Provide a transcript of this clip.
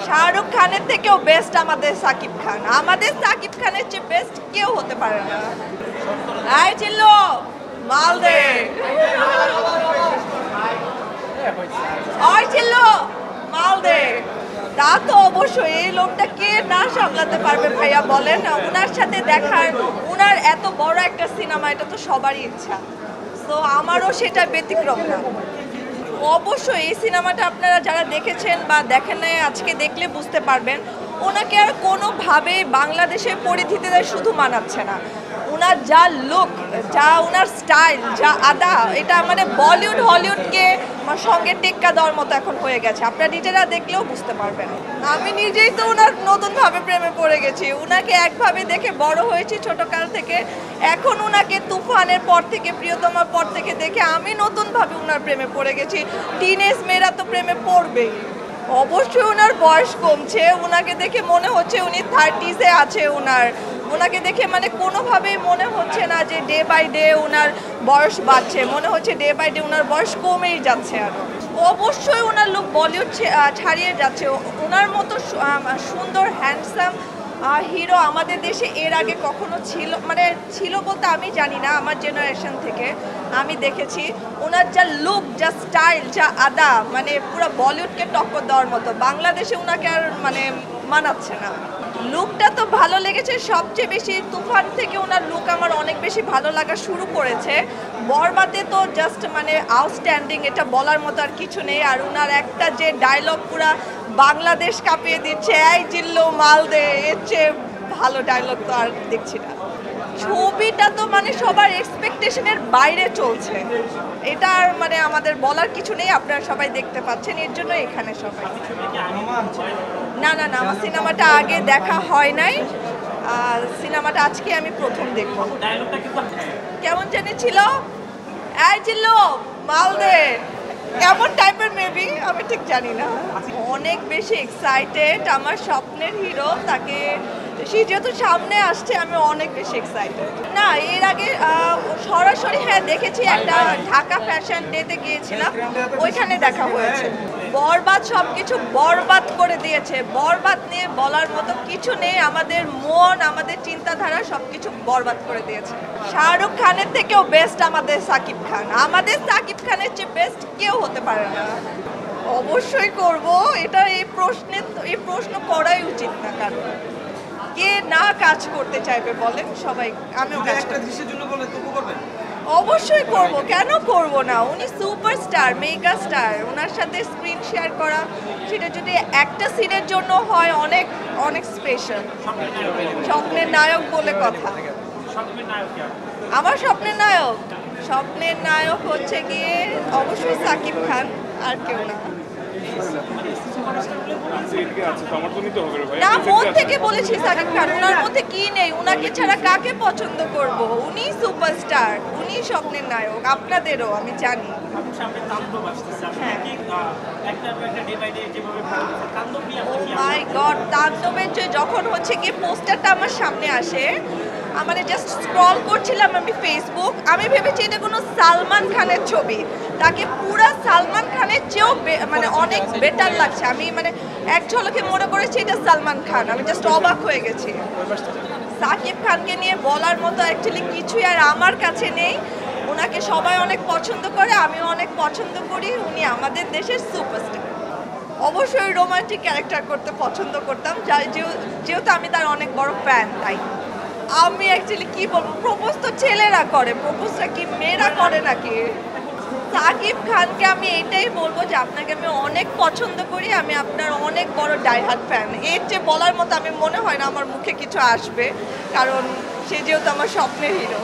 শাহরুখ খানের থেকেও বেস্ট আমাদের সাকিব খান। আমাদের সাকিব খানের চেয়ে বেস্ট কেউ হতে পারে না। আয় চিল্লো মালদে, আয় চিল্লো মালদে। তা তো অবশ্যই, এই লোকটা কে না সামলাতে পারবে ভাইয়া বলেন। ওনার সাথে দেখার, ওনার এত বড় একটা সিনেমা, এটা তো সবারই ইচ্ছা। তো আমারও সেটা ব্যতিক্রম না। অবশ্যই এই সিনেমাটা আপনারা যারা দেখেছেন বা দেখেন নাই, আজকে দেখলে বুঝতে পারবেন ওনাকে আর কোনোভাবেই বাংলাদেশের পরিধিতে শুধু মানাচ্ছে না। ওনার যা লুক, যা ওনার স্টাইল, যা আদা, এটা মানে বলিউড হলিউডকে সঙ্গে টেক্কা দেওয়ার মতো এখন হয়ে গেছে। আপনারা নিজেরা দেখলেও বুঝতে পারবেন। আমি নিজেই তো ওনার নতুনভাবে প্রেমে পড়ে গেছি। ওনাকে একভাবে দেখে বড় হয়েছি ছোটকাল থেকে। এখন ওনাকে তুফানের পর থেকে, প্রিয়তমার পর থেকে দেখে আমি নতুনভাবে ওনার প্রেমে পড়ে গেছি। টিনেজ মেয়েরা তো প্রেমে পড়বেই। অবশ্যই ওনার বয়স কমছে। ওনাকে দেখে মনে হচ্ছে উনি 30s-এ আছে। ওনাকে দেখে মানে কোনোভাবেই মনে হচ্ছে না যে ডে বাই ডে ওনার বয়স বাড়ছে। মনে হচ্ছে ডে বাই ডে ওনার বয়স কমেই যাচ্ছে। আরও অবশ্যই ওনার লুক বলিউড ছাড়িয়ে যাচ্ছে। ওনার মতো সুন্দর হ্যান্ডসাম হিরো আমাদের দেশে এর আগে কখনো ছিল বলতে আমি জানি না। আমার জেনারেশন থেকে আমি দেখেছি ওনার যা লুক, যা স্টাইল, যা আদা, মানে পুরো বলিউডকে টক্কর দেওয়ার মতো। বাংলাদেশে ওনাকে আর মানাচ্ছে না। লুকটা তো ভালো লেগেছে সবচেয়ে বেশি। তুফান থেকে ওনার লুক আমার অনেক বেশি ভালো লাগা শুরু করেছে। বরবাদে তো জাস্ট আউটস্ট্যান্ডিং, এটা বলার মতো আর কিছু নেই। আর ওনার একটা যে ডায়লগ পুরা বাংলাদেশ কাঁপিয়ে দিচ্ছে, এই জিল্লো মালদে, এর চেয়ে ভালো ডায়লগ তো আর দেখছি না। ছবিটা তো সবার এক্সপেকটেশনের বাইরে চলছে। এটা আর আমাদের বলার কিছু নেই। আপনারা সবাই দেখতে পাচ্ছেন, এর জন্য এখানে সবাই। না, আমার সিনেমাটা আগে দেখা হয় নাই। সিনেমাটা আজকে আমি প্রথম দেখব। কেমন জানি ছিল, এই জিল্লো মালদে, কেমন টাইপের মেবি, আমি ঠিক জানি না। অনেক বেশি এক্সাইটেড। আমার স্বপ্নের হিরো, তাকে সে যেহেতু সামনে আসছে, আমি অনেক বেশি এক্সাইটেড। না, এর আগে সরাসরি দেখেছি, একটা ঢাকা ফ্যাশন ডেতে গিয়েছিলাম, ওইখানে দেখা হয়েছে। বরবাদ সবকিছু বরবাদ করে দিয়েছে। বরবাদ নিয়ে বলার মতো কিছু নেই। আমাদের মন, আমাদের চিন্তাধারা সবকিছু বরবাদ করে দিয়েছে। শাহরুখ খানের থেকেও বেস্ট আমাদের সাকিব খান। আমাদের সাকিব খানের চেয়ে বেস্ট কেউ হতে পারে না। অবশ্যই করব। এটা এই প্রশ্ন করাই উচিত না। কারণ কে না কাজ করতে চাইবে বলেন? সবাই। আমিও কাজ করব, অবশ্যই করব। কেন করব না? উনি সুপারস্টার, মেগা স্টার। ওনার সাথে স্ক্রিন শেয়ার করা, সেটা যদি একটা সিনের জন্য হয়, অনেক অনেক স্পেশাল। স্বপ্নের নায়ক বলে কথা। আমার স্বপ্নের নায়ক হচ্ছে গিয়ে অবশ্যই সাকিব খান, আর কেউ না। না, মন থেকে বলেছি সাকিব খান। ওনার মধ্যে কি নেই? ওনাকে ছাড়া কাকে পছন্দ করব? উনি সুপারস্টার, উনি স্বপ্নের নায়ক। আপনাদেরও আমি জানি। মাই গড, তাণ্ডবের যখন হচ্ছে কি পোস্টারটা আমার সামনে আসে, জাস্ট স্ক্রল করছিলাম আমি ফেসবুক, আমি ভেবেছি এটা কোনো সালমান খানের ছবি। তাকে পুরা সালমান খানের চেয়েও অনেক বেটার লাগছে। আমি এক ঝলকে মনে করেছি এটা সালমান খান। আমি জাস্ট অবাক হয়ে গেছি। সাকিব খানকে নিয়ে বলার মতো অ্যাকচুয়ালি কিছুই আর আমার কাছে নেই। ওনাকে সবাই অনেক পছন্দ করে, আমিও অনেক পছন্দ করি। উনি আমাদের দেশের সুপারস্টার। অবশ্যই রোমান্টিক ক্যারেক্টার করতে পছন্দ করতাম, যেহেতু আমি তার অনেক বড় ফ্যান। তাই আমি অ্যাকচুয়ালি কি বলবো, প্রপোজ তো ছেলেরা করে, প্রপোজটা কি মেয়েরা করে নাকি? সাকিব খানকে আমি এটাই বলবো যে আপনাকে আমি অনেক পছন্দ করি, আমি আপনার অনেক বড় ডাইহার্ট ফ্যান। এর চেয়ে বলার মতো আমি মনে হয় না আমার মুখে কিছু আসবে, কারণ সে যেহেতু আমার স্বপ্নের হিরো।